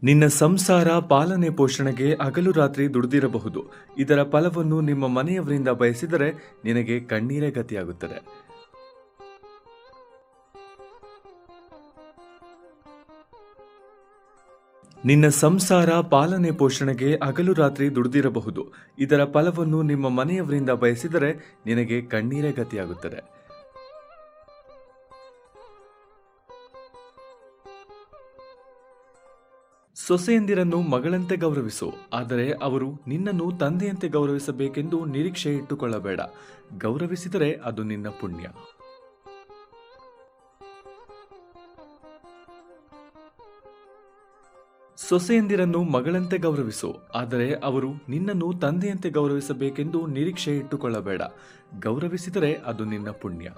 ನಿನ್ನ ಸಂಸಾರ ಪಾಲನೆ ಪೋಷಣೆಗೆ ಹಗಲು ರಾತ್ರಿ ದುಡಿದಿರಬಹುದು. ಇದರ ಫಲವನ್ನು ನಿಮ್ಮ ಮನೆಯವರಿಂದ ಬಯಸಿದರೆ ನಿನಗೆ ಕಣ್ಣೀರೇ ಗತಿಯಾಗುತ್ತದೆ. ನಿನ್ನ ಸಂಸಾರ ಪಾಲನೆ ಪೋಷಣೆಗೆ ಹಗಲು ರಾತ್ರಿ ದುಡಿದಿರಬಹುದು. ಇದರ ಫಲವನ್ನು ನಿಮ್ಮ ಮನೆಯವರಿಂದ ಬಯಸಿದರೆ ನಿನಗೆ ಕಣ್ಣೀರೇ ಗತಿಯಾಗುತ್ತದೆ. ಸೊಸೆಯಂದಿರನ್ನು ಮಗಳಂತೆ ಗೌರವಿಸು, ಆದರೆ ಅವರು ನಿನ್ನನ್ನು ತಂದೆಯಂತೆ ಗೌರವಿಸಬೇಕೆಂದು ನಿರೀಕ್ಷೆ ಇಟ್ಟುಕೊಳ್ಳಬೇಡ. ಗೌರವಿಸಿದರೆ ಅದು ನಿನ್ನ ಪುಣ್ಯ. ಸೊಸೆಯಂದಿರನ್ನು ಮಗಳಂತೆ ಗೌರವಿಸು, ಆದರೆ ಅವರು ನಿನ್ನನ್ನು ತಂದೆಯಂತೆ ಗೌರವಿಸಬೇಕೆಂದು ನಿರೀಕ್ಷೆ ಇಟ್ಟುಕೊಳ್ಳಬೇಡ. ಗೌರವಿಸಿದರೆ ಅದು ನಿನ್ನ ಪುಣ್ಯ.